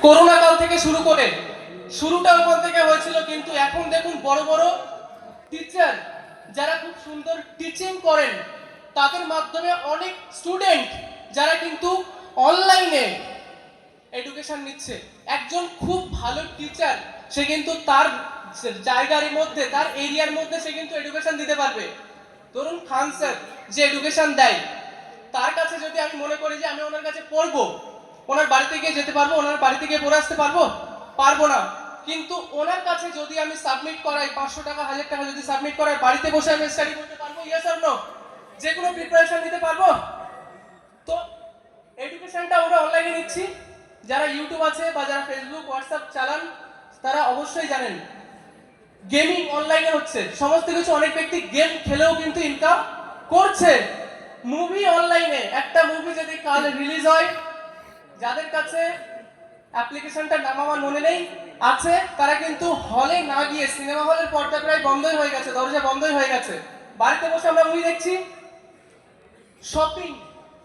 Corona কাল থেকে শুরু করে শুরুটা ওখান থেকে হয়েছিল, কিন্তু এখন দেখুন বড় বড় টিচার যারা খুব সুন্দর টিচিং করেন, তাদের মাধ্যমে অনেক স্টুডেন্ট যারা কিন্তু অনলাইনে এডুকেশন নিচ্ছে। একজন খুব ভালো টিচার সে কিন্তু তার জায়গার মধ্যে, তার এরিয়ার মধ্যে সে কিন্তু এডুকেশন দিতে পারবে। ধরুন খান স্যার যে এডুকেশন দেয়, তার কাছে যদি আমি মনে করি যে আমি ওনার কাছে পড়বো, ওনার বাড়িতে গিয়ে যেতে পারবো, ওনার বাড়িতে গিয়ে পড়ে আসতে পারবো? পারবো না। কিন্তু ওনার কাছে যদি আমি সাবমিট করাই 500 টাকা 1000 টাকা যদি সাবমিট করাই, বাড়িতে বসে আমি স্টাডি করতে পারবো? Yes or no? যে কোনো প্রিপারেশন নিতে পারবো? তো এডুকেশনটা আমরা অনলাইনে নিচ্ছি। যারা ইউটিউব আছে বা যারা ফেসবুক হোয়াটসঅ্যাপ চালান, তারা অবশ্যই জানেন গেমিং অনলাইনে হচ্ছে, সমস্ত কিছু। অনেক ব্যক্তি গেম খেলেও কিন্তু ইনকাম করছে। মুভি অনলাইনে, একটা মুভি যদি কাল রিলিজ হয়, যাদের কাছে অ্যাপ্লিকেশনটার নাম আমার মনে নেই আছে, তারা কিন্তু হলে না গিয়ে, সিনেমা হলের পর্দা প্রায় বন্ধই হয়ে গেছে, দরজা বন্ধই হয়ে গেছে, বাড়িতে বসে আমরা মুভি দেখছি। শপিং,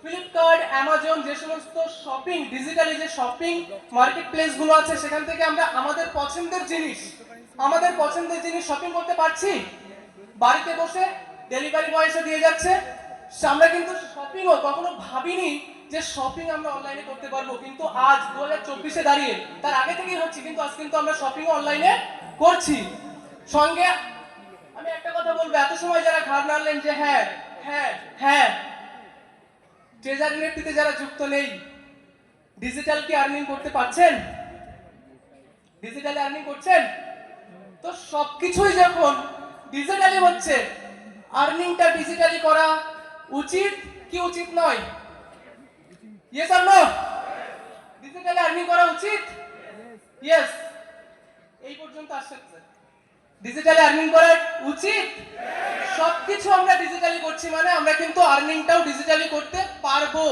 ফ্লিপকার্ট, অ্যামাজন, যে সমস্ত শপিং ডিজিটালি যে শপিং মার্কেট প্লেস গুলো আছে, সেখান থেকে আমরা আমাদের পছন্দের জিনিস শপিং করতে পারছি। বাড়িতে বসে ডেলিভারি বয় এসে দিয়ে যাচ্ছে। আমরা কিন্তু শপিংও কখনো ভাবিনি যে শপিং আমরা অনলাইনে করতে পারবো, কিন্তু আজ 2024-এ দাঁড়িয়ে, তার আগে থেকেই হচ্ছে, কিন্তু আজ কিন্তু আমরা শপিংও অনলাইনে করছি। সঙ্গে আমি একটা কথা বলবো, এত সময় যারা ঘাড় নাড়লেন যে হ্যাঁ হ্যাঁ হ্যাঁ, ট্রেজার নেটটিতে যারা যুক্ত নেই, ডিজিটাল কি আর্নিং করতে পারছেন? ডিজিটালি আর্নিং করছেন? তো সবকিছুই যখন ডিজিটালি হচ্ছে, আর্নিংটা ডিজিটালি করা উচিত কি উচিত নয়? Yes or no? Digitally earning করা উচিত? ইয়েস। এই পর্যন্ত আসছেন স্যার, ডিজিটালি আর্নিং করা উচিত। সবকিছু আমরা ডিজিটালি করছি মানে আমরা কিন্তু আর্নিংটাও ডিজিটালি করতে পারবো।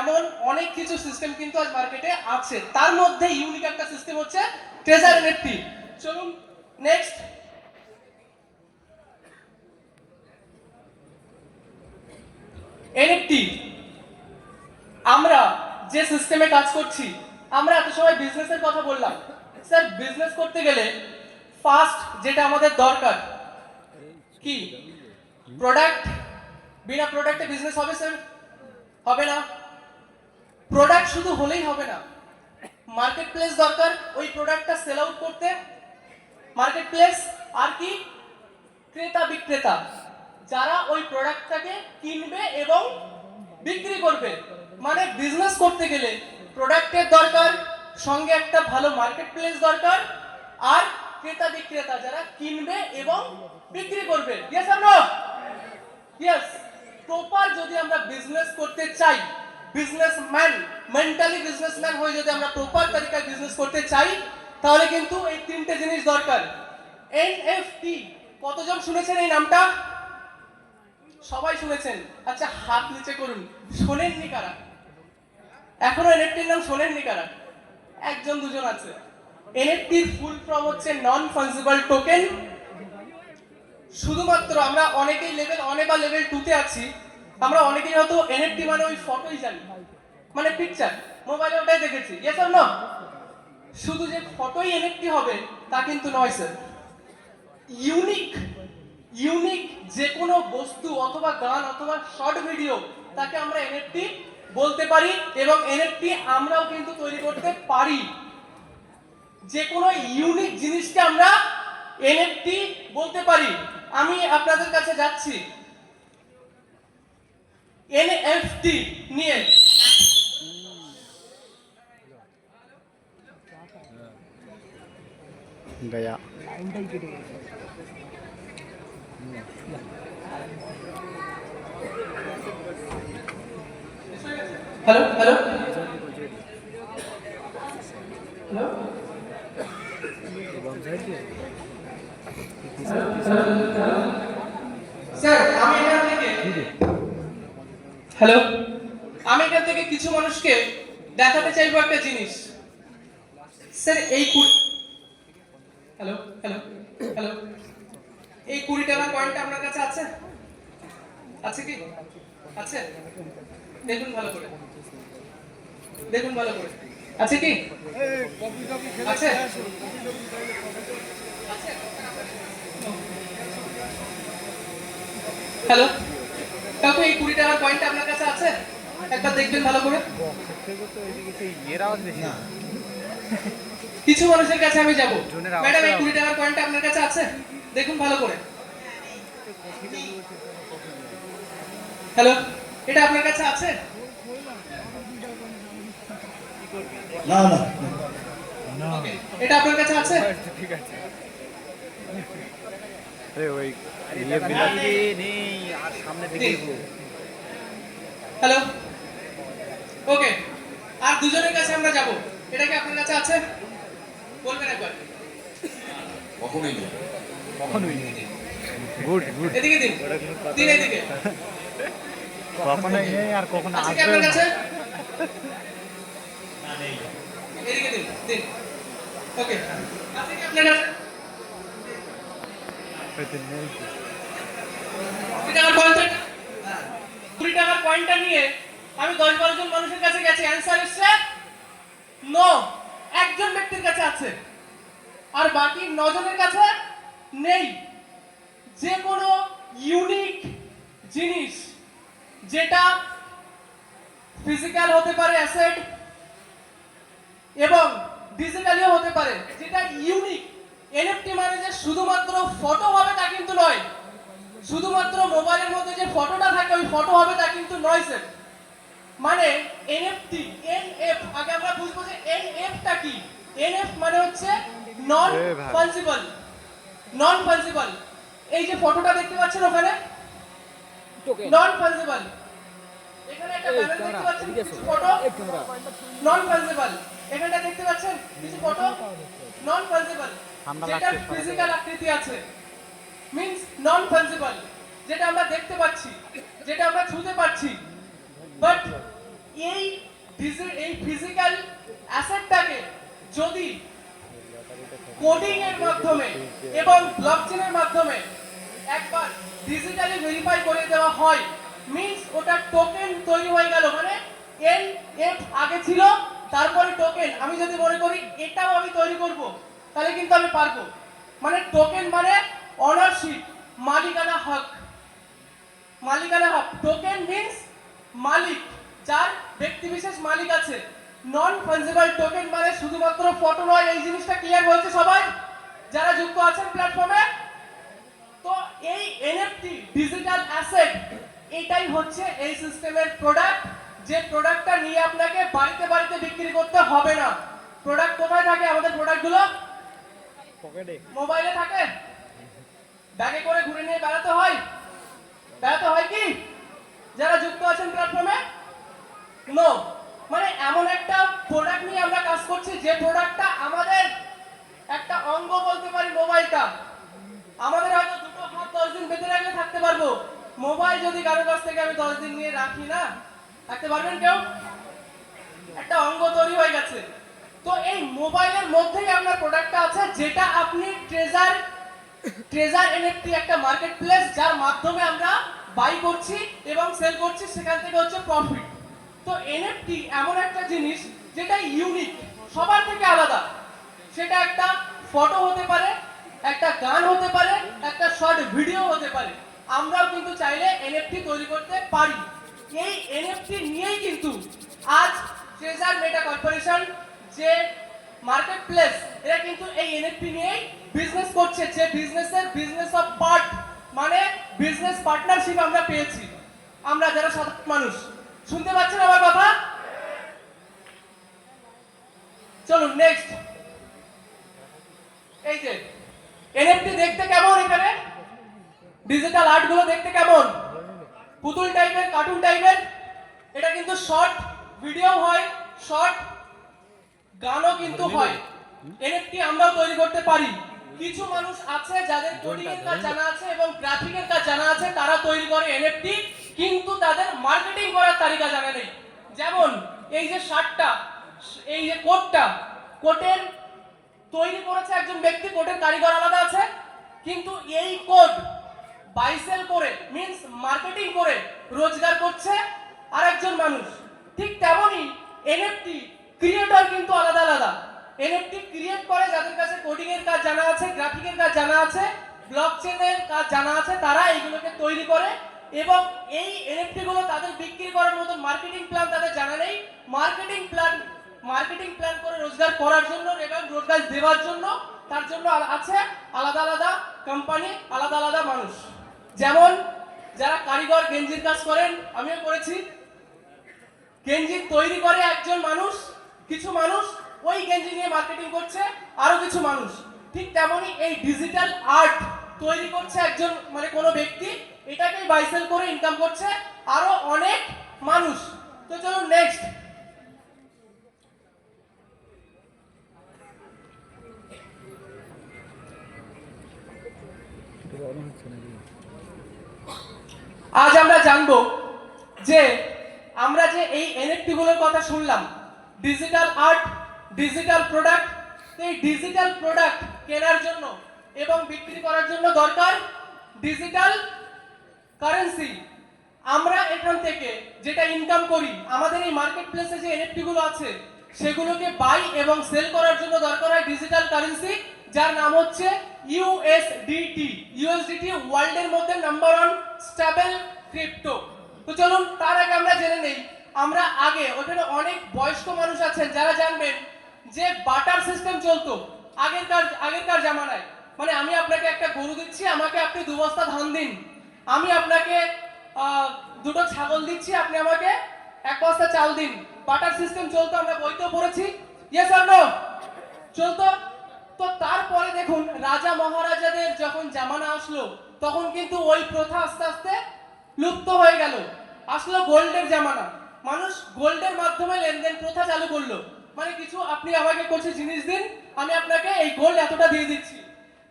এমন অনেক কিছু সিস্টেম কিন্তু আজ মার্কেটে আছে, তার মধ্যে ইউনিক একটা সিস্টেম হচ্ছে ট্রেজার এনএফটি। চলুন নেক্সট। এনএফটি আমরা যে সিস্টেমে কাজ করছি, আমরা এত সময় বিজনেসের কথা বললাম। স্যার বিজনেস করতে গেলে ফার্স্ট যেটা আমাদের দরকার কি? প্রোডাক্ট। বিনা প্রোডাক্টে বিজনেস হবে স্যার? হবে না। প্রোডাক্ট শুধু হলেই হবে না, মার্কেট প্লেস দরকার ওই প্রোডাক্টটা সেল আউট করতে। মার্কেট প্লেস আর কি? ক্রেতা বিক্রেতা, যারা ওই প্রোডাক্টটাকে কিনবে এবং বিক্রি করবে। মানে বিজনেস করতে গেলে প্রোডাক্টের দরকার, সঙ্গে একটা ভালো মার্কেট প্লেস দরকার, আর ক্রেতা বিক্রেতা যারা কিনবে এবং বিক্রি করবে। Yes or no? Yes. Proper যদি আমরা বিজনেস করতে চাই, বিজনেসম্যান, মেন্টালি বিজনেসম্যান হয়ে যদি আমরা প্রপার তরিকায় বিজনেস করতে চাই, তাহলে কিন্তু এই তিনটে জিনিস দরকার। এনএফটি, কতজন শুনেছেন এই নামটা? সবাই শুনেছেন। আচ্ছা হাত নিচে করুন, শোনেননি কারা? এখনো এনএফটির নাম শোনেননি কারা? একজন দুজন আছে। এনএফটির ফুল ফর্ম হচ্ছে নন ফাঞ্জিবল টোকেন। শুধুমাত্র আমরা অনেকেই লেভেল 1 বা লেভেল 2 তে আছি, আমরা অনেকেই হয়তো এনএফটি মানে ওই ফটোই জানি, মানে পিকচার, মোবাইলে ওটাই দেখেছি। Yes or no? শুধু যে ফটোই এনএফটি হবে তা কিন্তু নয় স্যার। ইউনিক ইউনিক যে কোনো বস্তু অথবা গান অথবা শর্ট ভিডিও, তাকে আমরা এনএফটি বলতে পারি, এবং এনএফটি আমরাও কিন্তু তৈরি করতে পারি। যে কোনো ইউনিক জিনিসকে আমরা এনএফটি বলতে পারি। আমি আপনাদের কাছে যাচ্ছি এনএফটি নিয়ে। गया হ্যালো হ্যালো হ্যালো স্যার, আমি এখান থেকে হ্যালো আমি এখান থেকে কিছু মানুষকে দেখাতে চাইবো একটা জিনিস। স্যার এই হ্যালো হ্যালো হ্যালো এই 20 টাকার কয়েনটা আপনার কাছে আছে? আছে কি? আছে? দেখুন ভালো করে, দেখুন ভালো করে। আছে কি? আছে? হ্যালো, কাকু এই 20 টাকার কয়েনটা আপনার কাছে আছে? একবার দেখবেন ভালো করে। কিছু মানুষের কাছে আমি যাব। ম্যাডাম এই 20 টাকার কয়েনটা আপনার কাছে আছে? দেখুন ভালো করে। হ্যালো, এটা আপনার কাছে আছে? না না ওকে, এটা আপনার কাছে আছে? ঠিক আছে আরে ওই ইয়ে বিলাতি নেই আর সামনে থেকে হ্যালো, ওকে, আর দুজনের কাছে আমরা যাব। এটা কি আপনার কাছে আছে? বলবেন একবার। কখনোই না কখনোই গুড গুড এদিকে দিন, দিন এদিকে। কখনোই নেই আর কখনো আছে কি আসবে আপনার না। কাছে? এদিকে দিন, দিন। ওকে, আছে কি আপনার কাছে? হয়তো নেই। 20 টাকার কয়েনটা, 20 টাকার কয়েনটা নিয়ে আমি 10-12 জন মানুষের কাছে গেছি, অ্যানসার এসেছে নো। একজন ব্যক্তির কাছে আছে আর বাকি 9 জনের কাছে নেই। যে কোনো ইউনিক জিনিস যেটা ফিজিক্যাল হতে পারে অ্যাসেট এবং ডিজিটালিও হতে পারে, যেটা ইউনিক। এনএফটি মানে যে শুধুমাত্র ফটো হবে তা কিন্তু নয়, শুধুমাত্র মোবাইলের মধ্যে যে ফটোটা থাকে ওই ফটো হবে তা কিন্তু নয় স্যার। মানে এনএফটি, এনএফ, আগে আমরা বুঝবো যে এনএফটা কি। এনএফ মানে হচ্ছে নন ফাঞ্জিবল, নন ফাঞ্জিবল। এই যে ফটোটা দেখতে পাচ্ছেন ওখানে নন ফাঞ্জিবল, এখানে একটা ব্যানার দেখতে পাচ্ছেন কিছু ফটো নন ফাঞ্জিবল, এখানটা দেখতে পাচ্ছেন কিছু ফটো নন ফাঞ্জিবল। যেটা ফিজিক্যাল আকৃতি আছে মিন্স নন ফাঞ্জিবল, যেটা আমরা দেখতে পাচ্ছি, যেটা আমরা ছুঁতে পাচ্ছি। বাট এই ফিজিক্যাল অ্যাসেটটাকে যদি কোডিং এর মাধ্যমে এবং ব্লকচেনের মাধ্যমে একবার ডিজিটালি ভেরিফাই করে দেওয়া হয়, মিন্স ওটা টোকেন তৈরি হয়ে গেল। মানে এনএফ আগে ছিল, তারপরে টোকেন। আমি যদি মনে করি এটাও আমি তৈরি করব, তাহলে কিন্তু আমি পারবো। মানে টোকেন মানে অনারশিপ, মালিকানা হক, মালিকানা হক। টোকেন মিন্স মালিক, যার ব্যক্তি বিশেষ মালিক আছে। নন ফাঞ্জিবল টোকেন মানে শুধুমাত্র ফটো নয়। এই জিনিসটা ক্লিয়ার হয়েছে সবাই যারা যুক্ত আছেন প্ল্যাটফর্মে? তো এই এনএফটি ডিজিটাল অ্যাসেট, এটাই হচ্ছে এই সিস্টেমের প্রোডাক্ট, যে প্রোডাক্টটা নিয়ে আপনাকে বাড়িতে বাড়িতে বিক্রি করতে হবে না। প্রোডাক্ট কোথায় থাকে আমাদের প্রোডাক্টগুলো? পকেটে মোবাইলে থাকে, ব্যাগে করে ঘুরে নিয়ে বেড়াতে হয়, বেড়াতে হয় কি? যারা যুক্ত আছেন প্ল্যাটফর্মে? নো। মানে এমন একটা প্রোডাক্ট নিয়ে আমরা কাজ করছি যে প্রোডাক্টটা আমাদের একটা অঙ্গ বলতে পারি। মোবাইলটা আমাদের হয়তো দুটো হাত 10 দিন বেঁধে রাখলে থাকতে পারবো। মোবাইল যদি কারো কাছ থেকে আমি 10 দিন নিয়ে রাখি না, থাকতে পারবেন কেউ? একটা অঙ্গ তৈরি হয়ে গেছে। তো এই মোবাইলের মধ্যেই আপনার প্রোডাক্টটা আছে, যেটা আপনি ট্রেজার এনএফটি একটা মার্কেট প্লেস, যার মাধ্যমে আমরা বাই করছি এবং সেল করছি, সেখান থেকে হচ্ছে প্রফিট। তো এনএফটি এমন একটা জিনিস যেটা ইউনিক, সবার থেকে আলাদা। সেটা একটা ফটো হতে পারে, একটা গান হতে পারে, একটা শর্ট ভিডিও হতে পারে। আমরাও কিন্তু চাইলে এনএফটি তৈরি করতে পারি। এই এনএফটি নিয়েই কিন্তু আজ ট্রেজার মেটা কর্পোরেশন যে মার্কেট প্লেস, এরা কিন্তু এই এনএফটি নিয়েই বিজনেস করছে। যে বিজনেস অফ পার্ট, মানে বিজনেস পার্টনারশিপ আমরা পেয়েছি, আমরা যারা সাধারণ মানুষ। শুনতে পাচ্ছেন আমার কথা? চলুন নেক্সট। এই যে এনএফটি দেখতে কেমন, এখানে ডিজিটাল আর্ট গুলো দেখতে কেমন? পুতুল টাইপের, কার্টুন টাইপের। এটা কিন্তু শর্ট ভিডিও হয়, শর্ট গানও কিন্তু হয়। এনএফটি আমরাও তৈরি করতে পারি। কিছু মানুষ আছে যাদের কোডিং এর কাজ জানা আছে এবং গ্রাফিকের কাজ জানা আছে, তারা তৈরি করে এনএফটি, কিন্তু তাদের মার্কেটিং করার তালিকা জানা নেই। যেমন এই যে শার্টটা, এই যে কোটটা, কোটের তৈরি করেছে একজন ব্যক্তি, কোটের কারিগর আলাদা আছে, কিন্তু এই কোট বাইসেল করে মিন্স মার্কেটিং করে রোজগার করছে আরেকজন মানুষ। ঠিক তেমনই এনএফটি ক্রিয়েটর কিন্তু আলাদা আলাদা। এনএফটি ক্রিয়েট করে যাদের কাছে কোডিং এর কাজ জানা আছে, গ্রাফিকের কাজ জানা আছে, ব্লকচেনের কাজ জানা আছে, তারা এইগুলোকে তৈরি করে এবং এই এনএফটি গুলো তাদের বিক্রি করার মতো মার্কেটিং প্ল্যান তাদের জানা নেই। মার্কেটিং প্ল্যান করে রোজগার করার জন্য এবং রোজগার দেওয়ার জন্য তার জন্য আছে আলাদা আলাদা কোম্পানি, আলাদা আলাদা মানুষ। যেমন যারা কারিগর গেঞ্জির কাজ করেন, আমিও করেছি, গেঞ্জি তৈরি করে একজন মানুষ, কিছু মানুষ ওই গেঞ্জি নিয়ে মার্কেটিং করছে আরো কিছু মানুষ। ঠিক তেমনি এই ডিজিটাল আর্ট তৈরি করছে একজন মানে কোনো ব্যক্তি, এটাকে বাইসেল করে ইনকাম করছে আরো অনেক মানুষ। তো চলুন নেক্সট। আজ আমরা জানবো যে আমরা যে এই এনএফটি গুলোর কথা শুনলাম, ডিজিটাল আর্ট, ডিজিটাল প্রোডাক্ট, এই ডিজিটাল প্রোডাক্ট কেনার জন্য এবং বিক্রি করার জন্য দরকার ডিজিটাল কারেন্সি। আমরা এখান থেকে যেটা ইনকাম করি, আমাদের এই মার্কেট প্লেসে যে এনএফটি গুলো আছে সেগুলোকে বাই এবং সেল করার জন্য দরকার হয় ডিজিটাল কারেন্সি, যার নাম হচ্ছে ইউএসডিটি। ইউএসডিটি ওয়ার্ল্ডের মধ্যে নাম্বার 1 স্টেবল ক্রিপ্টো। তো চলুন তার আগে আমরা জেনে নেই, আমরা আগে ওখানে অনেক বয়স্ক মানুষ আছেন যারা জানবেন যে বাটার সিস্টেম চলতো আগেরকার জামানায়। মানে আমি আপনাকে একটা গরু দিচ্ছি, আমাকে আপনি 2 বস্তা ধান দিন। আমি আপনাকে 2টো ছাগল দিচ্ছি, আপনি আমাকে 1 বস্তা চাল দিন। বাটার সিস্টেম চলতো, আমরা বইতেও পড়েছি। Yes or no? চলতো। তো তারপরে দেখুন রাজা মহারাজাদের যখন জামানা আসলো তখন কিন্তু ওই প্রথা আস্তে আস্তে লুপ্ত হয়ে গেল। আসলো গোল্ডের জামানা, মানুষ গোল্ডের মাধ্যমে লেনদেন প্রথা চালু করলো। মানে কিছু আপনি আমাকে কিছু জিনিস দিন, আমি আপনাকে এই গোল্ড এতটা দিয়ে দিচ্ছি।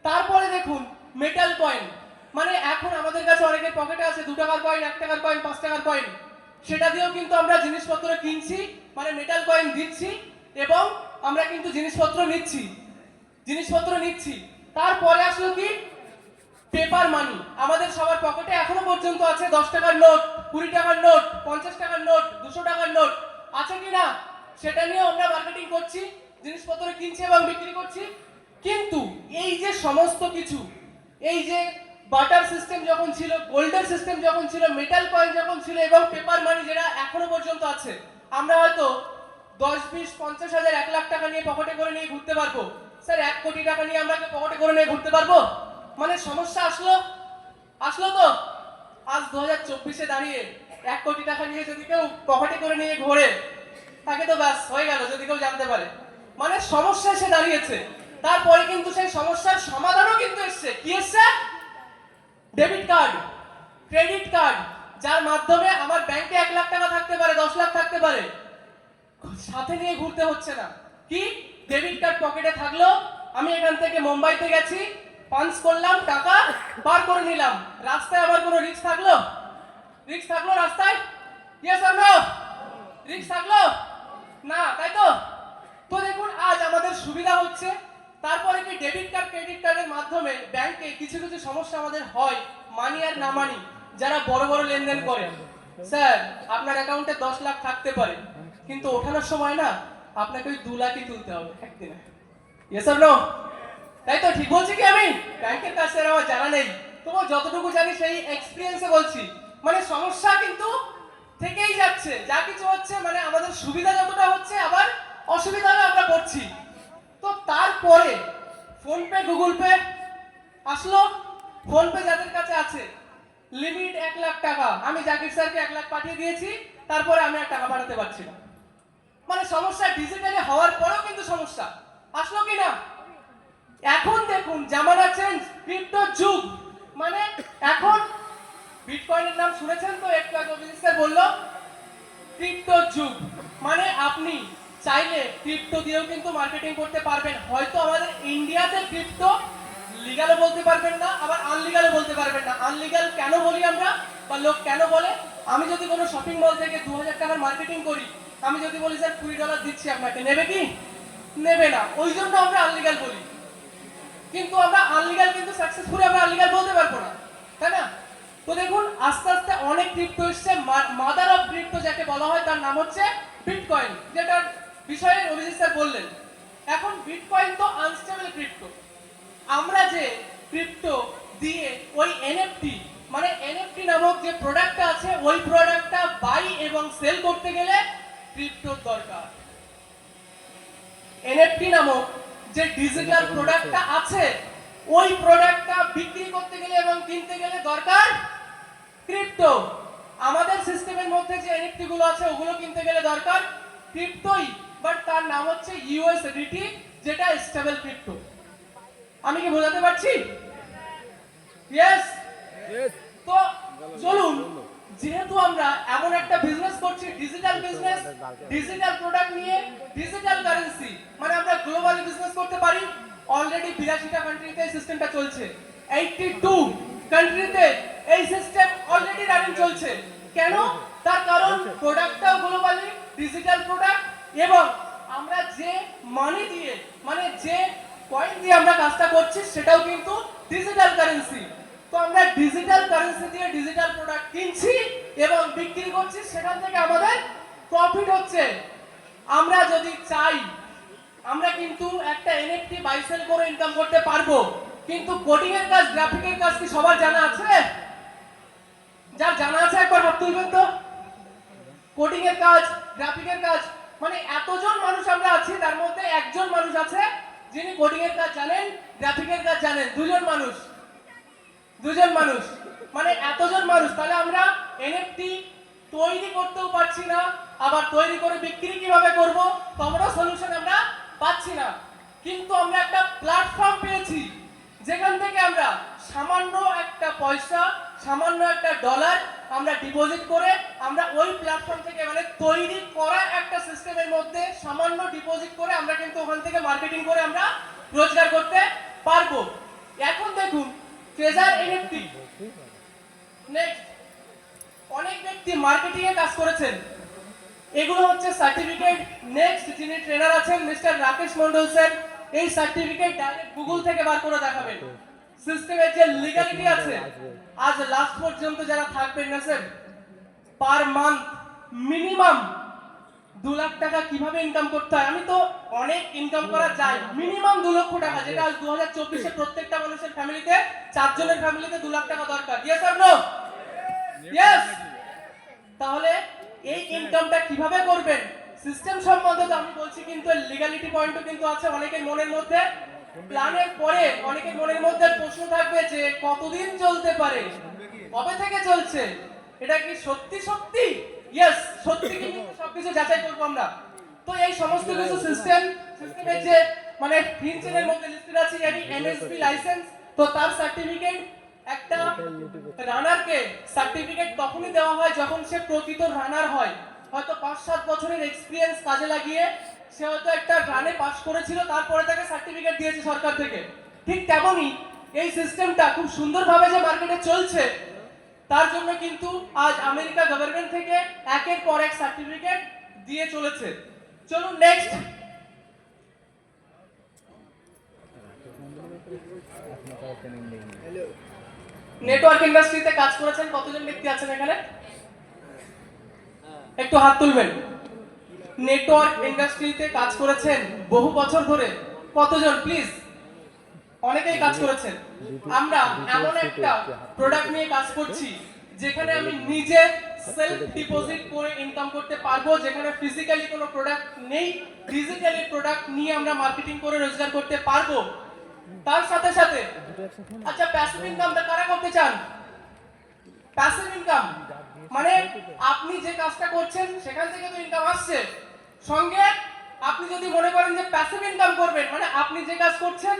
তারপরে দেখুন মেটাল কয়েন, মানে এখন আমাদের কাছে অনেকের পকেটে আছে 2 টাকার কয়েন, 1 টাকার কয়েন, 5 টাকার কয়েন, সেটা দিয়েও কিন্তু আমরা জিনিসপত্র কিনছি, মানে মেটাল কয়েন দিচ্ছি এবং আমরা কিন্তু জিনিসপত্র নিচ্ছি। তারপরে আসলো কি পেপার মানি। আমাদের সবার পকেটে এখনো পর্যন্ত আছে 10 টাকার নোট, 20 টাকার নোট, 50 টাকার নোট, 200 টাকার নোট আছে কি না, সেটা নিয়ে আমরা মার্কেটিং করছি, জিনিসপত্র কিনছি এবং বিক্রি করছি। কিন্তু এই যে সমস্ত কিছু, এই যে বাটার সিস্টেম যখন ছিল, গোল্ডের সিস্টেম যখন ছিল, মেটাল কয়েন যখন ছিল এবং পেপার মানি যেটা এখনো পর্যন্ত আছে, আমরা হয়তো 10, 20, 50 হাজার, 1 লাখ টাকা নিয়ে পকেটে করে নিয়ে ঘুরতে পারবো। স্যার 1 কোটি টাকা নিয়ে আমরা পকেটে করে নিয়ে ঘুরতে পারবো? মানে সমস্যা আসলো তো। আজ 2024-এ দাঁড়িয়ে 1 কোটি টাকা নিয়ে যদি কেউ পকেটে করে নিয়ে ঘোরে, তাকে তো ব্যাস হয়ে গেল যদি কেউ জানতে পারে। মানে সমস্যা এসে দাঁড়িয়েছে। তারপরে কিন্তু সেই সমস্যার সমাধানও কিন্তু এসছে। কি এসছে? ডেবিট কার্ড, ক্রেডিট কার্ড, যার মাধ্যমে আমার ব্যাংকে 1 লাখ টাকা থাকতে পারে, 10 লাখ থাকতে পারে, সাথে নিয়ে ঘুরতে হচ্ছে না। কি ডেবিট কার্ড পকেটে থাকলো, আমি এখান থেকে মুম্বাইতে গেছি, পাঞ্চ করলাম, টাকা বার করে নিলাম, রাস্তায় আমার কোনো রিস্ক থাকলো রাস্তায়? Yes or no? রিস্ক থাকলো না, তাই তো? তো দেখুন আজ আমাদের সুবিধা হচ্ছে। তারপরে কি ডেবিট কার্ড, ক্রেডিট কার্ডের মাধ্যমে ব্যাংকে কিছু কিছু সমস্যা আমাদের হয়, মানি আর না মানি। যারা বড় বড় লেনদেন করে, স্যার আপনার অ্যাকাউন্টে 10 লাখ থাকতে পারে, কিন্তু ওঠানোর সময় না আপনাকে ওই 2 লাখই তুলতে হবে একদিনে। Yes or no? তাই তো? ঠিক বলছি কি আমি? ব্যাংকের কাছে আমার জানা নেই, তবু যতটুকু জানি সেই এক্সপিরিয়েন্সে বলছি। মানে সমস্যা কিন্তু থেকেই যাচ্ছে, যা কিছু হচ্ছে মানে আমাদের সুবিধা যতটা হচ্ছে আবার অসুবিধাও আমরা পড়ছি। তো তারপরে ফোনপে, গুগল পে আসলো। ফোনপে যাদের কাছে আছে, লিমিট 1 লাখ টাকা, আমি জাকির স্যারকে 1 লাখ পাঠিয়ে দিয়েছি, তারপরে আমি আর টাকা পাঠাতে পারছি না। মানে সমস্যা ডিজিটালি হওয়ার পরেও কিন্তু সমস্যা আসলো কি না? এখন দেখুন জামানা চেঞ্জ, ক্রিপ্টো যুগ। মানে এখন বিটকয়েনের নাম শুনেছেন তো, একটু আগে অভিজিৎ স্যার বললো ক্রিপ্টো যুগ। মানে আপনি চাইলে ক্রিপ্টো দিয়েও কিন্তু মার্কেটিং করতে পারবেন। হয়তো আমাদের ইন্ডিয়াতে ক্রিপ্টো লিগালও বলতে পারবেন না, আবার আনলিগালও বলতে পারবেন না। আনলিগাল কেন বলি আমরা, বা লোক কেন বলে? আমি যদি কোনো শপিং মল থেকে 2000 টাকার মার্কেটিং করি, আমি যদি বলি স্যার $20 দিচ্ছি আপনাকে, নেবে কি? নেবে না। ওই জন্য আমরা আনলিগাল বলি। কিন্তু আমরা আনলিগাল কিন্তু সাকসেসফুলি আমরা আনলিগাল বলতে পারবো না, তাই না? তো দেখুন আস্তে আস্তে অনেক ক্রিপ্টো এসছে। মাদার অফ ক্রিপ্টো যাকে বলা হয় তার নাম হচ্ছে বিটকয়েন, যেটা বিষয়ে অভিজিৎ স্যার বললেন। এখন বিটকয়েন তো আনস্টেবল ক্রিপ্টো। আমরা যে ক্রিপ্টো দিয়ে ওই এনএফটি মানে এনএফটি নামক যে প্রোডাক্টটা আছে ওই প্রোডাক্টটা বাই এবং সেল করতে গেলে ক্রিপ্টোর দরকার। এনএফটি নামক যে ডিজিটাল প্রোডাক্টটা আছে ওই প্রোডাক্টটা বিক্রি করতে গেলে এবং কিনতে গেলে দরকার ক্রিপ্টো। আমাদের সিস্টেমের মধ্যে যে এনএফটি গুলো আছে ওগুলো কিনতে গেলে দরকার ক্রিপ্টোই, বাট তার নাম হচ্ছে ইউএসডিটি, যেটা স্টেবল ক্রিপ্টো। আমি কি বোঝাতে পারছি? ইয়েস। তো চলুন, যেহেতু আমরা এমন একটা বিজনেস করছি, ডিজিটাল বিজনেস, ডিজিটাল প্রোডাক্ট নিয়ে ডিজিটাল কারেন্সি, মানে আমরা গ্লোবালি বিজনেস করতে পারি। অলরেডি 82টা কান্ট্রিতে এই সিস্টেমটা চলছে, 82 কান্ট্রিতে এই সিস্টেম অলরেডি রানিং চলছে। কেন? তার কারণ প্রোডাক্টটাও গ্লোবালি ডিজিটাল প্রোডাক্ট, এবং আমরা যে মানি দিয়ে মানে যে কয়েন দিয়ে আমরা কাজটা করছি সেটাও কিন্তু ডিজিটাল কারেন্সি। তো আমরা ডিজিটাল কারেন্সি দিয়ে ডিজিটাল প্রোডাক্ট কিনছি এবং বিক্রি করছি, সেখান থেকে আমাদের প্রফিট হচ্ছে। আমরা যদি চাই আমরা কিন্তু একটা এনএফটি বাই সেল করে ইনকাম করতে পারবো, কিন্তু কোডিং এর কাজ, গ্রাফিকের কাজ কি সবার জানা আছে? যার জানা আছে একবার হাত তুলবেন তো। কোডিং এর কাজ, গ্রাফিকের কাজ, মানে এতজন মানুষ আমরা আছি, তার মধ্যে একজন মানুষ আছে যিনি কোডিং এর কাজ জানেন, গ্রাফিকের কাজ জানেন। দুজন মানুষ, মানে এতজন মানুষ। তাহলে আমরা এনএফটি তৈরি করতেও পারছি না, আবার তৈরি করে বিক্রি কিভাবে করব তোমরা সলিউশন আমরা পাচ্ছি না। কিন্তু আমরা একটা প্ল্যাটফর্ম পেয়েছি যেখান থেকে আমরা সামান্য একটা পয়সা, সামান্য একটা ডলার আমরা ডিপোজিট করে আমরা ওই প্ল্যাটফর্ম থেকে মানে তৈরি করা একটা সিস্টেমের মধ্যে সামান্য ডিপোজিট করে আমরা কিন্তু ওখান থেকে মার্কেটিং করে আমরা রোজগার করতে পারবো। এখন দেখুন ট্রেজার এনএফটি, নেক্সট অনেক ব্যক্তি মার্কেটিং এ কাজ করেছেন, এগুলো হচ্ছে সার্টিফিকেট। নেক্সট যিনি ট্রেনার আছেন মিস্টার রাকেশ মন্ডল স্যার, এই সার্টিফিকেট ডাইরেক্ট গুগল থেকে বার করে দেখাবেন। সিস্টেমের যে লিগ্যালিটি আছে, আজ লাস্ট পর্যন্ত যারা থাকবেন না sir, per month minimum 2 lakh টাকা কিভাবে ইনকাম করতে হয়। আমি তো অনেক ইনকাম করা যায়, মিনিমাম 2 লক্ষ টাকা, যেটা আজ 2024 এ প্রত্যেকটা মানুষের ফ্যামিলিতে, 4 জনের ফ্যামিলিতে 2 লাখ টাকা দরকার। Yes or no? ইয়েস। তাহলে এই ইনকামটা কিভাবে করবেন সিস্টেম সম্বন্ধে তো আমি বলছি, কিন্তু লিগ্যালিটি পয়েন্টও কিন্তু আছে অনেকের মনের মধ্যে। প্ল্যানের পরে অনেকের মনের মধ্যে প্রশ্ন থাকবে যে কতদিন চলতে পারে, কবে থেকে চলছে, এটা কি সত্যি সত্যি? ইয়েস, সত্যি কি কিন্তু সবকিছু যাচাই করব আমরা। তো এই সমস্ত কিছু সিস্টেমের যে মানে ফিনচেনের মধ্যে লিস্টেড আছে এমএসপি লাইসেন্স, তো তার সার্টিফিকেট একটা রানারকে সার্টিফিকেট তখনই দেওয়া হয় যখন সে প্রকৃত রানার হয়। হয়তো 5-7 বছরের এক্সপেরিয়েন্স কাজে লাগিয়ে সে হয়তো একটা রানে পাস করেছিল, তারপরে তাকে সার্টিফিকেট দিয়েছে সরকার থেকে। ঠিক তেমনই এই সিস্টেমটা খুব সুন্দরভাবে যে মার্কেটে চলছে, তার জন্য কিন্তু আজ আমেরিকা গভর্নমেন্ট থেকে একের পর এক সার্টিফিকেট দিয়ে চলেছে। চলুন নেক্সট। নেটওয়ার্ক ইন্ডাস্ট্রিতে কাজ করেছেন কতজন ব্যক্তি আছেন এখানে? একটু হাত তুলবেন। নেটওয়ার্ক ইন্ডাস্ট্রিতে কাজ করেছেন বহু বছর ধরে কতজন প্লিজ? অনেকেই কাজ করেছেন। আমরা এমন একটা প্রোডাক্ট নিয়ে কাজ করছি যেখানে আমি নিজে সেলফ ডিপোজিট করে ইনকাম করতে পারবো, যেখানে ফিজিক্যালি কোনো প্রোডাক্ট নেই, ডিজিটালি প্রোডাক্ট নিয়ে আমরা মার্কেটিং করে রোজগার করতে পারবো। তার সাথে সাথে আচ্ছা প্যাসিভ ইনকামটা কারা করতে চান? প্যাসিভ ইনকাম মানে আপনি যে কাজটা করছেন সেখান থেকে তো ইনকাম আসছে, সঙ্গে আপনি যদি মনে করেন যে প্যাসিভ ইনকাম করবেন, মানে আপনি যে কাজ করছেন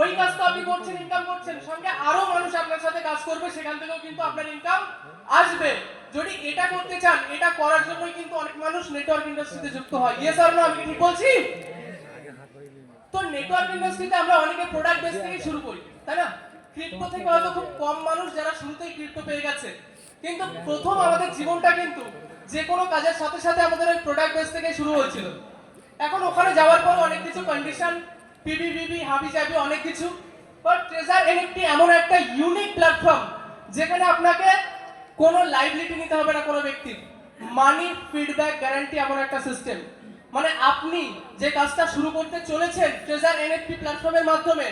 ওই কাজ তো আপনি করছেন, ইনকাম করছেন, সঙ্গে আরো মানুষ আপনার সাথে কাজ করবে, সেখান থেকেও কিন্তু আপনার ইনকাম আসবে। যদি এটা করতে চান, এটা করার জন্যই কিন্তু অনেক মানুষ নেটওয়ার্ক ইন্ডাস্ট্রিতে যুক্ত হয়। Yes or no? আমি কি ঠিক বলছি? তো নেটওয়ার্ক ইন্ডাস্ট্রিতে আমরা অনেকে প্রোডাক্ট বেস থেকে শুরু করি, তাই না? ক্রিপ্টো থেকে হয়তো খুব কম মানুষ যারা শুরুতেই ক্রিপ্টো পেয়ে গেছে, কিন্তু প্রথম আমাদের জীবনটা কিন্তু যে কোনো কাজের সাথে সাথে আমাদের ওই প্রোডাক্ট বেস থেকে শুরু হয়েছিল। এখন ওখানে যাওয়ার পর অনেক কিছু কন্ডিশন, পিবিবিবি, হাবিজাবি অনেক কিছু, বাট ট্রেজার এনএফটি এমন একটা ইউনিক প্ল্যাটফর্ম যেখানে আপনাকে কোনো লাইবিলিটি নিতে হবে না কোনো ব্যক্তির। মানি ফিডব্যাক গ্যারান্টি এমন একটা সিস্টেম মানে আপনি যে কাজটা শুরু করতে চলেছেন ট্রেজার এনএফটি প্ল্যাটফর্মের মাধ্যমে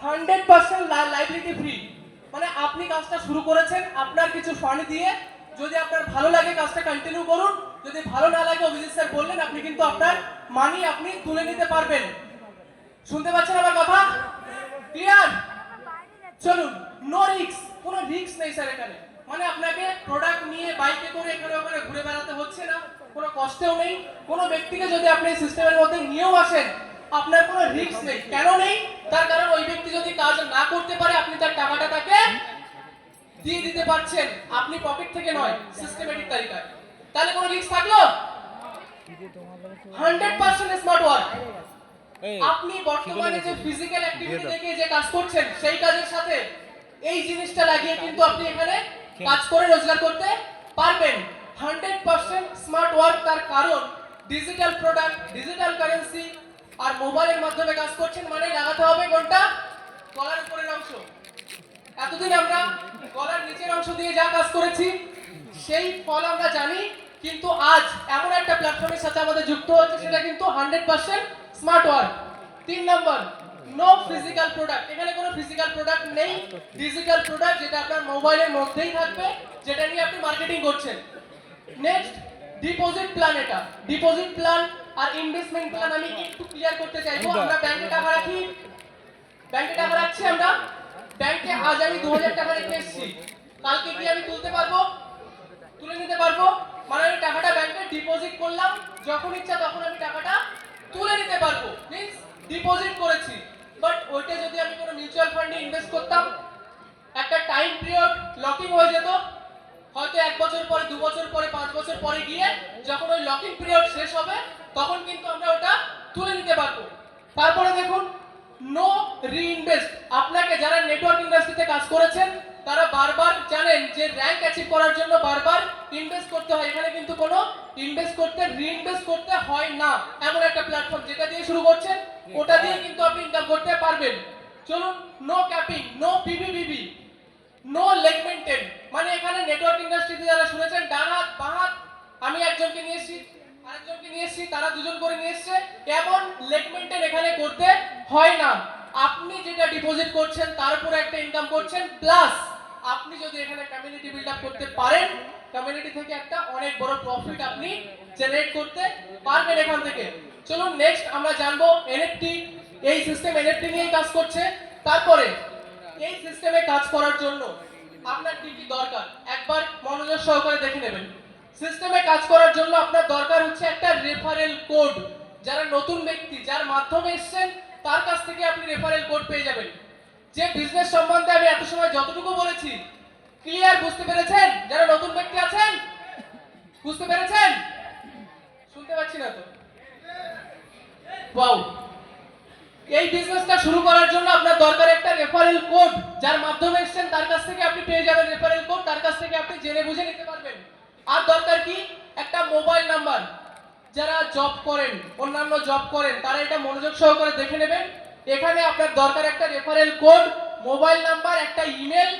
100% লাইবিলিটি ফ্রি। মানে আপনি কাজটা শুরু করেছেন আপনার কিছু ফান্ড দিয়ে, যদি আপনার ভালো লাগে কাজটা কন্টিনিউ করুন, যদি ভালো না লাগে অভিজিৎ স্যার বললেন আপনি কিন্তু আপনার মানি আপনি তুলে নিতে পারবেন। শুনতে পাচ্ছেন আমার কথা? ক্লিয়ার? চলুন, নো রিস্ক, কোনো রিস্ক নেই স্যার এখানে। মানে আপনাকে প্রোডাক্ট নিয়ে বাইকে করে এখানে ওখানে ঘুরে বেড়াতে হচ্ছে না, কোনো কষ্টও নেই। কোনো ব্যক্তিকে যদি আপনি সিস্টেমের মধ্যে নিয়েও আসেন আপনার কোনো রিস্ক নেই। কেন নেই? তার কারণ ওই ব্যক্তি যদি কাজ না করতে পারে আপনি তার টাকাটা তাকে দিয়ে দিতে পারছেন, আপনি পকেট থেকে নয়, সিস্টেমেটিক তরিকায়। তাহলে কোনো রিস্ক থাকলো? 100% স্মার্ট ওয়ার্ক। আপনি বর্তমানে যে ফিজিক্যাল অ্যাক্টিভিটি থেকে যে কাজ করছেন সেই কাজের সাথে এই জিনিসটা লাগিয়ে কিন্তু আপনি এখানে কাজ করে রোজগার করতে পারবেন। 100% স্মার্ট ওয়ার্ক, তার কারণ ডিজিটাল প্রোডাক্ট, ডিজিটাল কারেন্সি আর মোবাইলের মাধ্যমে কাজ করছেন, মানে লাগাতে হবে কোনটা? গলার উপরের অংশ। এতদিন আমরা গলার নিচের অংশ দিয়ে যা কাজ করেছি সেই ফল আমরা জানি, কিন্তু আজ এমন একটা প্ল্যাটফর্মের সাথে আমাদের যুক্ত হচ্ছে সেটা কিন্তু 100% smart work. 3 number, no physical product. এখানে কোনো ফিজিক্যাল প্রোডাক্ট নেই, ডিজিটাল প্রোডাক্ট যেটা আপনার মোবাইলের মধ্যেই থাকবে, যেটা নিয়ে আপনি মার্কেটিং করছেন। Next, deposit plan. এটা ডিপোজিট প্ল্যান আর ইনভেস্টমেন্ট প্ল্যান আমি একটু ক্লিয়ার করতে চাইবো। আমরা ব্যাংকে টাকা রাখি, ব্যাংকে টাকা রাখছি আমরা, ব্যাংকে আজ আমি 2000 টাকা রেখে এসেছি, কালকে কি আমি তুলতে পারবো? তুলে নিতে পারবো। মানে আমি টাকাটা ব্যাংকে ডিপোজিট করলাম, যখন ইচ্ছা তখন আমি টাকাটা তুলে নিতে পারবো, মিন্স ডিপোজিট করেছি। বাট ওইটা যদি আমি কোনো মিউচুয়াল ফান্ডে ইনভেস্ট করতাম, একটা টাইম পিরিয়ড লকিং হয়ে যেত, হয়তো 1 বছর পরে, 2 বছর পরে, 5 বছর পরে গিয়ে যখন ওই লকিং পিরিয়ড শেষ হবে তখন কিন্তু আমরা ওটা তুলে নিতে পারবো। তারপরে দেখুন, নো রিইনভেস্ট। আপনাকে যারা নেটওয়ার্ক ইন্ডাস্ট্রিতে কাজ করেছেন তারা বারবার জানেন যে র্যাঙ্ক অ্যাচিভ করার জন্য বারবার ইনভেস্ট করতে হয়। এখানে কিন্তু কোনো ইনভেস্ট করতে, রিইনভেস্ট করতে হয় না। এমন একটা প্ল্যাটফর্ম যেটা দিয়ে শুরু করছেন ওটা দিয়ে কিন্তু আপনি ইনকাম করতে পারবেন। চলুন, no capping, no P V B B, no leg maintain. মানে এখানে নেটওয়ার্ক ইন্ডাস্ট্রিতে যারা শুনেছেন ডান হাত বাঁ হাত, আমি একজনকে নিয়ে এসেছি, আরেকজনকে নিয়ে এসেছি, তারা দুজন করে নিয়ে এসেছে, এমন লেগ মেইনটেইন এখানে করতে হয় না। আপনি যেটা ডিপোজিট করছেন তার উপরে একটা ইনকাম করছেন, প্লাস আপনি যদি এখানে কমিউনিটি বিল্ড আপ করতে পারেন, কমিউনিটি থেকে একটা অনেক বড় প্রফিট আপনি জেনারেট করতে পারবেন এখান থেকে। চলুন নেক্সট আমরা জানবো এনএফটি। এই সিস্টেম এনএফটি নিয়ে কাজ করছে। তারপরে এই সিস্টেমে কাজ করার জন্য আপনার কি কি দরকার একবার মনোযোগ সহকারে দেখে নেবেন। সিস্টেমে কাজ করার জন্য আপনার দরকার হচ্ছে একটা রেফারেল কোড। যারা নতুন ব্যক্তি, যার মাধ্যমে এসেছেন তার কাছ থেকে আপনি রেফারেল কোড পেয়ে যাবেন। যে বিজনেস সম্বন্ধে আমি এত সময় যতটুকু বলেছি, ক্লিয়ার বুঝতে পেরেছেন? যারা নতুন ব্যক্তি আছেন বুঝতে পেরেছেন? শুনতে পাচ্ছি না তো। ওয়াও, এই বিজনেসটা শুরু করার জন্য আপনার দরকার একটা রেফারেল কোড। যার মাধ্যমে এসেছেন তার কাছ থেকে আপনি পেয়ে যাবেন রেফারেল কোড, তার কাছ থেকে আপনি জেনে বুঝে নিতে পারবেন। আর দরকার কি? একটা মোবাইল নাম্বার। যারা জব করেন, অন্যান্য জব করেন, তারা এটা মনোযোগ সহকারে দেখে নেবেন। এখানে আপনার দরকার একটা রেফারেল কোড, মোবাইল নাম্বার, একটা ইমেল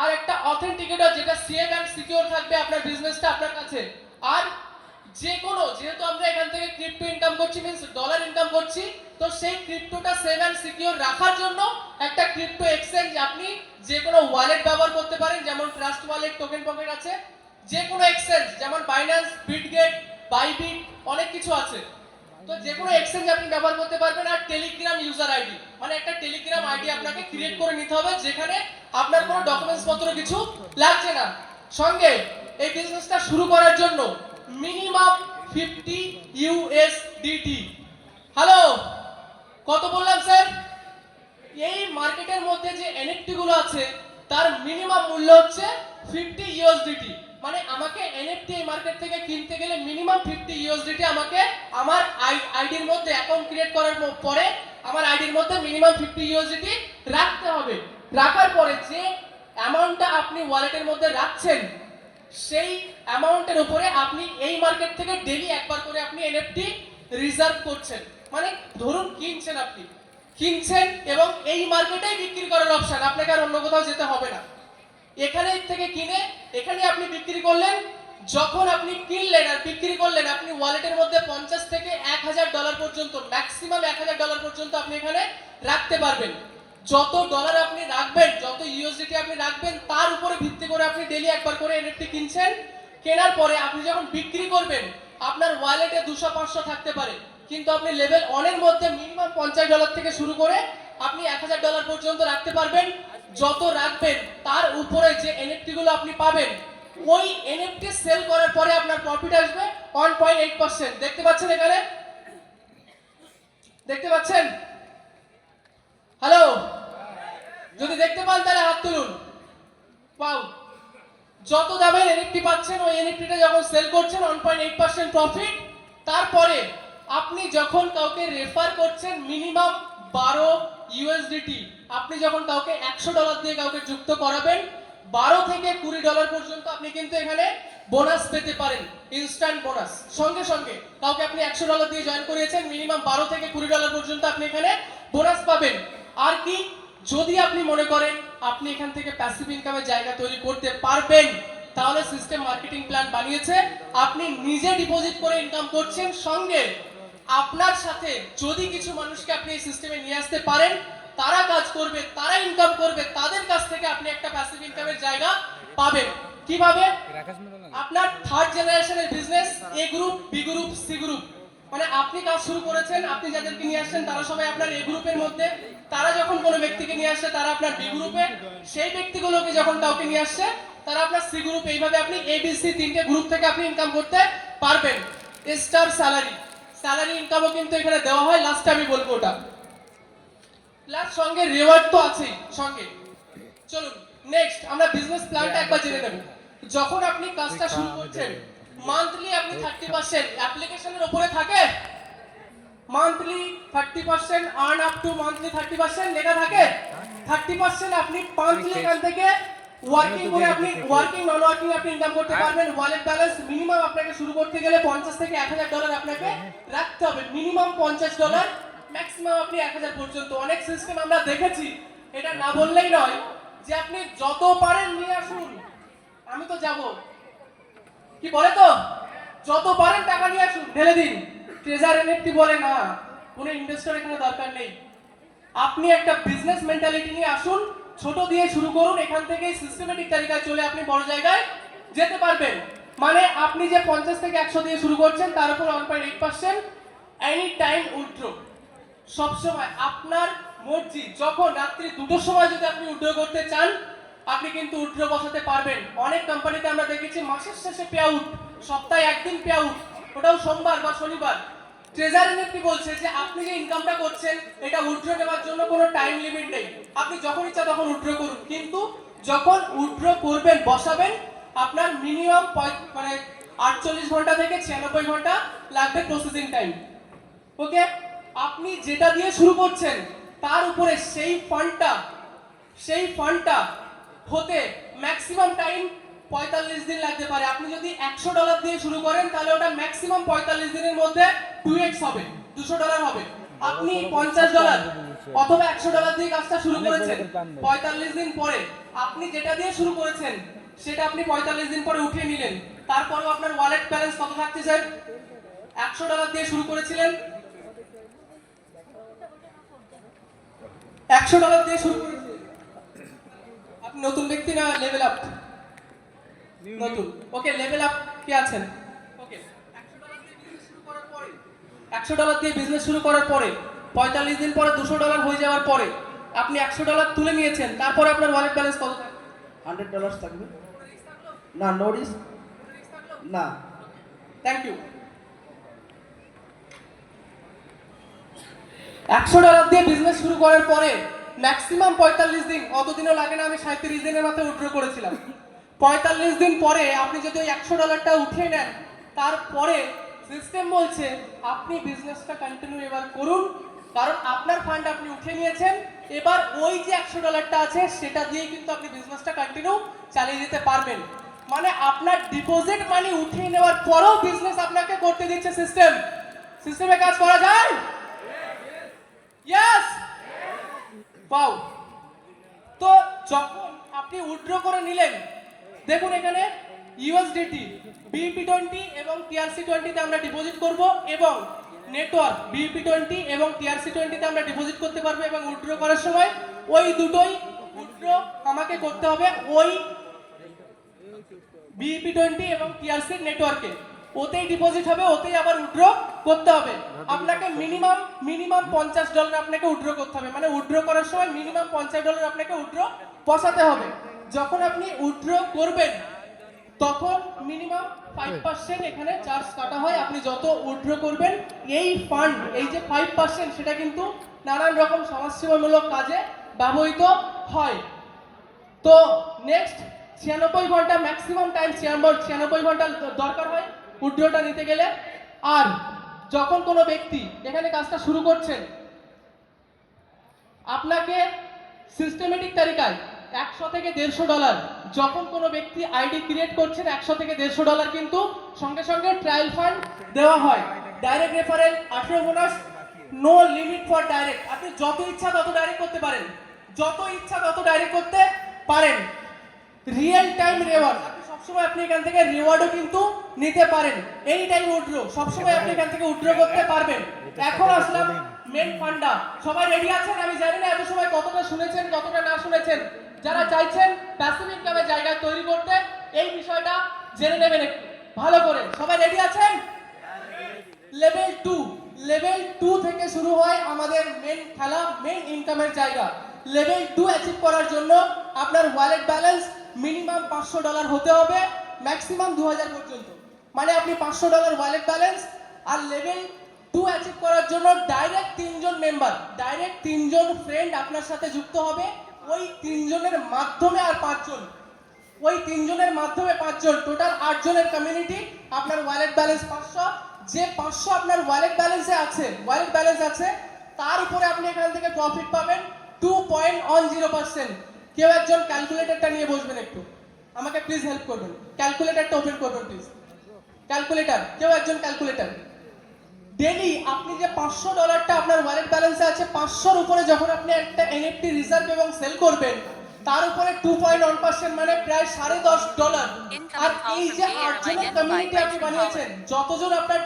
আর একটা অথেন্টিকেটর যেটা সেফ এন্ড সিকিউর থাকবে আপনার বিজনেসটা আপনার কাছে। আর যে কোনো, যেহেতু আমরা এখান থেকে ক্রিপ্টো ইনকাম করছি, মিন্স ডলার ইনকাম করছি, তো সেই ক্রিপ্টোটা সেফ এন্ড সিকিউর রাখার জন্য একটা ক্রিপ্টো এক্সচেঞ্জ আপনি যে কোনো ওয়ালেট ব্যবহার করতে পারেন, যেমন ট্রাস্ট ওয়ালেট, টোকেন পকেট আছে। যে কোনো এক্সচেঞ্জ যেমন বাইন্যান্স, বিটগেট, বাইবিট, অনেক কিছু আছে। তো যে কোনো এক্সচেঞ্জ আপনি ব্যবহার করতে পারবেন। আর টেলিগ্রাম ইউজার আইডি, মানে একটা টেলিগ্রাম আইডি আপনাকে ক্রিয়েট করে নিতে হবে, যেখানে আপনার কোনো ডকুমেন্টস পত্র কিছু লাগছে না। সঙ্গে এই বিজনেসটা শুরু করার জন্য মিনিমাম 50 ইউএসডিটি। হ্যালো, কত বললাম স্যার? এই মার্কেটের মধ্যে যে এনএফটি গুলো আছে তার মিনিমাম মূল্য হচ্ছে 50 ইউএসডিটি। মানে আমাকে এনএফটি এই মার্কেট থেকে কিনতে গেলে মিনিমাম 50 ইউএসডিটি আমাকে আমার আইডির মধ্যে অ্যাকাউন্ট ক্রিয়েট করার পরে আমার আইডির মধ্যে মিনিমাম 50 ইউএসডিটি রাখতে হবে। রাখার পরে যে অ্যামাউন্টটা আপনি ওয়ালেটের মধ্যে রাখছেন সেই অ্যামাউন্টের উপরে আপনি এই মার্কেট থেকে ডেইলি একবার করে আপনি এনএফটি রিজার্ভ করছেন। মানে ধরুন কিনছেন এবং এই মার্কেটেই বিক্রি করার অপশন, আপনাকে আর অন্য কোথাও যেতে হবে না। এখানে থেকে কিনে এখানে আপনি বিক্রি করলেন, যখন আপনি কিনলেন আর বিক্রি করলেন, আপনি ওয়ালেটের মধ্যে 50 থেকে $1000 পর্যন্ত, ম্যাক্সিমাম $1000 পর্যন্ত আপনি এখানে রাখতে পারবেন। যত ডলার আপনি রাখবেন, যত ইউএসডিটি আপনি রাখবেন, তার উপরে ভিত্তি করে আপনি ডেলি একবার করে এনএফটি কিনছেন। কেনার পরে আপনি যখন বিক্রি করবেন, আপনার ওয়ালেটে 200-500 থাকতে পারে, কিন্তু আপনি লেভেল 1 এর মধ্যে মিনিমাম $50 থেকে শুরু করে আপনি $1000 পর্যন্ত রাখতে পারবেন। যত রাখবেন তার উপরে যে এনএফটি গুলো আপনি পাবেন, ওই এনএফটি সেল করার পরে আপনার প্রফিট আসবে 1.8%। দেখতে পাচ্ছেন এখানে? দেখতে পাচ্ছেন? হ্যালো, যদি দেখতে পান তাহলে হাত তুলুন। পাও। যত দামের এনএফটি পাচ্ছেন, ওই এনএফটিটা যখন সেল করছেন 1.8% প্রফিট। তারপরে আপনি যখন কাউকে রেফার করছেন মিনিমাম 12 ইউএসডিটি, আপনি যখন কাউকে $100 দিয়ে কাউকে যুক্ত করাবেন, 12 থেকে $20 পর্যন্ত আপনি কিন্তু এখানে বোনাস পেতে পারেন, ইনস্ট্যান্ট বোনাস। সঙ্গে সঙ্গে কাউকে আপনি $100 দিয়ে জয়েন করিয়েছেন, মিনিমাম 12 থেকে $20 পর্যন্ত আপনি এখানে বোনাস পাবেন। আর কি, যদি আপনি মনে করেন আপনি এখান থেকে প্যাসিভ ইনকামের জায়গা তৈরি করতে পারবেন, তাহলে সিস্টেম মার্কেটিং প্ল্যান বানিয়েছে। আপনি নিজে ডিপোজিট করে ইনকাম করছেন, সঙ্গে আপনার সাথে যদি কিছু মানুষকে আপনি এই সিস্টেমে নিয়ে আসতে পারেন, তারা কাজ করবে, তারা ইনকাম করবে, তাদের কাছ থেকে আপনি একটা প্যাসিভ ইনকামের জায়গা পাবেন। কিভাবে? আপনার থার্ড জেনারেশনের business, A group, B group, C group, মানে আপনি কাজ শুরু করেছেন, আপনি যাদেরকে নিয়ে আসছেন তারা সবাই আপনার এ গ্রুপের মধ্যে, তারা যখন কোনো ব্যক্তিকে নিয়ে আসছে তারা আপনার বি গ্রুপে, সেই ব্যক্তিগুলোকে যখন কাউকে নিয়ে আসছে তারা আপনার সি গ্রুপে। এইভাবে আপনি এবিসি 3টে গ্রুপ থেকে আপনি ইনকাম করতে পারবেন। স্টার স্যালারি ইনকামও কিন্তু এখানে দেওয়া হয়, লাস্টে আমি বলবো ওটা। প্লাস সঙ্গে রিওয়ার্ড তো আছেই সঙ্গে। চলুন নেক্সট আমরা বিজনেস প্ল্যানটা একবার জেনে নেব। যখন আপনি কাজটা শুরু করছেন, মান্থলি আপনি 30% অ্যাপ্লিকেশনের উপরে থাকে, monthly 30% earn up to monthly 30% লেখা থাকে। 30% আপনি মান্থলি এখান থেকে ওয়ার্কিং করে আপনি ওয়ার্কিং নন ওয়ার্কিং আপনি ইনকাম করতে পারবেন। ওয়ালেট ব্যালেন্স মিনিমাম আপনাকে শুরু করতে গেলে 50 থেকে $1000 আপনাকে রাখতে হবে, মিনিমাম $50, ম্যাক্সিমাম আপনি 1000 পর্যন্ত। অনেক সিস্টেম আমরা দেখেছি, এটা না বললেই নয়, যে আপনি যত পারেন নিয়ে আসুন, আমি তো যাব, কি বলে তো, যত পারেন টাকা নিয়ে আসুন, ঢেলে দিন। ট্রেজার এনএফটি বলে না, কোনো ইনভেস্টর এখানে দরকার নেই। আপনি একটা বিজনেস মেন্টালিটি নিয়ে আসুন, ছোট দিয়ে শুরু করুন, এখান থেকে সিস্টেমেটিক তালিকায় চলে আপনি বড় জায়গায় যেতে পারবেন। মানে আপনি যে 50 থেকে 100 দিয়ে শুরু করছেন, তার উপর 1.8% এনি টাইম উইথড্র, সবসময় আপনার মর্জি। যখন রাত্রি 2টোর সময় যদি আপনি উইথড্র করতে চান, আপনি কিন্তু উইথড্র বসাতে পারবেন। অনেক কোম্পানিতে আমরা দেখেছি মাসের শেষে পে আউট, সপ্তাহে একদিন পে আউট, ওটাও সোমবার বা শনিবার। ট্রেজার এনএফটি বলছে যে আপনি যে ইনকামটা করছেন, এটা উইথড্র নেওয়ার জন্য কোনো টাইম লিমিট নেই, আপনি যখন ইচ্ছা তখন উইথড্র করুন। কিন্তু যখন উইথড্র করবেন, বসাবেন, আপনার মিনিমাম মানে 48 ঘন্টা থেকে 96 ঘন্টা লাগবে প্রসেসিং টাইম। ওকে, আপনি যেটা দিয়ে শুরু করছেন তার উপরে সেই ফান্ডটা হতে ম্যাক্সিমাম টাইম 45 দিন লাগতে পারে। আপনি যদি $100 দিয়ে শুরু করেন, তাহলে ওটা ম্যাক্সিমাম 45 দিনের মধ্যে 2x হবে, $200 হবে। আপনি $50 অথবা $100 দিয়ে কাজটা শুরু করেছেন, 45 দিন পরে আপনি যেটা দিয়ে শুরু করেছেন সেটা আপনি 45 দিন পরে উঠিয়ে নিলেন, তারপরেও আপনার ওয়ালেট ব্যালেন্স কত থাকতেছে? $100 দিয়ে শুরু করেছিলেন, $100 দিয়ে শুরু করেছেন, আপনি নতুন ব্যক্তি না লেভেল আপ? নতুন। ওকে, লেভেল আপ কে আছেন? ওকে, $100 দিয়ে বিজনেস শুরু করার পরে 45 দিন পরে $200 হয়ে যাওয়ার পরে আপনি $100 তুলে নিয়েছেন, তারপরে আপনার ওয়ালেট ব্যালেন্স কত থাকবে? $100 থাকবে। না, নো রিস্ক। না। Thank you. $100 দিয়ে বিজনেস শুরু করার পরে ম্যাক্সিমাম 45 দিন, অতদিনও লাগে না, আমি 37 দিনের মাথায় উইথড্র করেছিলাম। 45 দিন পরে আপনি যদি ওই $100টা উঠিয়ে নেন, তারপরে সিস্টেম বলছে আপনি বিজনেসটা কন্টিনিউ এবার করুন, কারণ আপনার ফান্ড আপনি উঠিয়ে নিয়েছেন। এবার ওই যে $100টা আছে সেটা দিয়ে কিন্তু আপনি বিজনেসটা কন্টিনিউ চালিয়ে যেতে পারবেন। মানে আপনার ডিপোজিট মানি উঠিয়ে নেওয়ার পরেও বিজনেস আপনাকে করতে দিচ্ছে সিস্টেম। সিস্টেমে কাজ করা যায়? ইয়েস, পাও। তো যখন আপনি উইথড্র করে নিলেন, দেখুন এখানে ইউএসডিটি BEP20 এবং TRC20 তে আমরা ডিপোজিট করব এবং নেটওয়ার্ক BEP20 এবং TRC20 তে আমরা ডিপোজিট করতে পারবো এবং উইথড্র করার সময় ওই দুটোই উইথড্র আমাকে করতে হবে ওই BEP20 এবং TRC নেটওয়ার্কে। ওতেই ডিপোজিট হবে, ওতেই আবার উইথড্র করতে হবে। আপনাকে মিনিমাম $50 আপনাকে উইথড্র করতে হবে, মানে উইথড্র করার সময় মিনিমাম $50 আপনাকে উইথড্র বসাতে হবে। যখন আপনি উইথড্র করবেন তখন মিনিমাম 5% এখানে চার্জ কাটা হয়। আপনি যত উইথড্র করবেন এই ফান্ড, এই যে 5% সেটা কিন্তু নানান রকম সমাজসেবামূলক কাজে ব্যবহৃত হয়। তো নেক্সট 96 ঘন্টা ম্যাক্সিমাম টাইম 96 ঘন্টা দরকার হয় উইথড্রটা নিতে গেলে। আর যখন কোনো ব্যক্তি এখানে কাজটা শুরু করছেন, আপনাকে সিস্টেমেটিক তরিকায় $100 থেকে $150, যখন কোনো ব্যক্তি আইডি ক্রিয়েট করছেন $100 থেকে $150 কিন্তু সঙ্গে সঙ্গে ট্রায়াল ফান্ড দেওয়া হয়। Direct referral 18 bonus, no limit for direct. আপনি যত ইচ্ছা তত ডাইরেক্ট করতে পারেন, যত ইচ্ছা তত ডাইরেক্ট করতে পারেন। রিয়েল টাইম রিওয়ার্ড, আপনি সবসময় আপনি এখান থেকে রিওয়ার্ডও কিন্তু নিতে পারেন। এনি টাইম উইথড্র, সবসময় আপনি এখান থেকে উইথড্র করতে পারবেন। এখন আসলাম মেন ফান্ডা। সবাই রেডি আছেন? আমি জানি না এত সময় কতটা শুনেছেন কতটা না শুনেছেন। যারা চাইছেন প্যাসিভ ইনকামের জায়গা তৈরি করতে এই বিষয়টা জেনে নেবেন একটু ভালো করে। সবাই রেডি আছেন? লেভেল 2 থেকে শুরু হয় আমাদের মেন খেলা, মেন ইনকামের জায়গা। লেভেল 2 অ্যাচিভ করার জন্য আপনার ওয়ালেট ব্যালেন্স মিনিমাম $500 হতে হবে, ম্যাক্সিমাম 2000 পর্যন্ত। মানে আপনি $500 ওয়ালেট ব্যালেন্স। আর লেভেল 2 অ্যাচিভ করার জন্য ডাইরেক্ট 3 জন মেম্বার, ডাইরেক্ট 3 জন ফ্রেন্ড আপনার সাথে যুক্ত হবে। ওই 3 জনের মাধ্যমে আর 5 জন, ওই 3 জনের মাধ্যমে 5 জন, টোটাল 8 জনের কমিউনিটি। আপনার ওয়ালেট ব্যালেন্স 500। যে 500 আপনার ওয়ালেট ব্যালেন্স আছে তার উপরে আপনি এখান থেকে প্রফিট পাবেন 2.10%। কেউ একজন ক্যালকুলেটরটা নিয়ে বসবেন, একটু আমাকে প্লিজ হেল্প করবেন। ক্যালকুলেটরটা ওপেন করবেন প্লিজ। ক্যালকুলেটর, কেউ একজন ক্যালকুলেটর। ডেইলি আপনি যে $500 আপনার ওয়ালেট ব্যালেন্সে আছে, 500-র উপরে যখন আপনি একটা NFT রিজার্ভ এবং সেল করবেন তার উপরে 2.1% মানে প্রায় $10.5। আর এই যে 8 জনের কমিউনিটি আপনি বানিয়েছেন, যতজন আপনার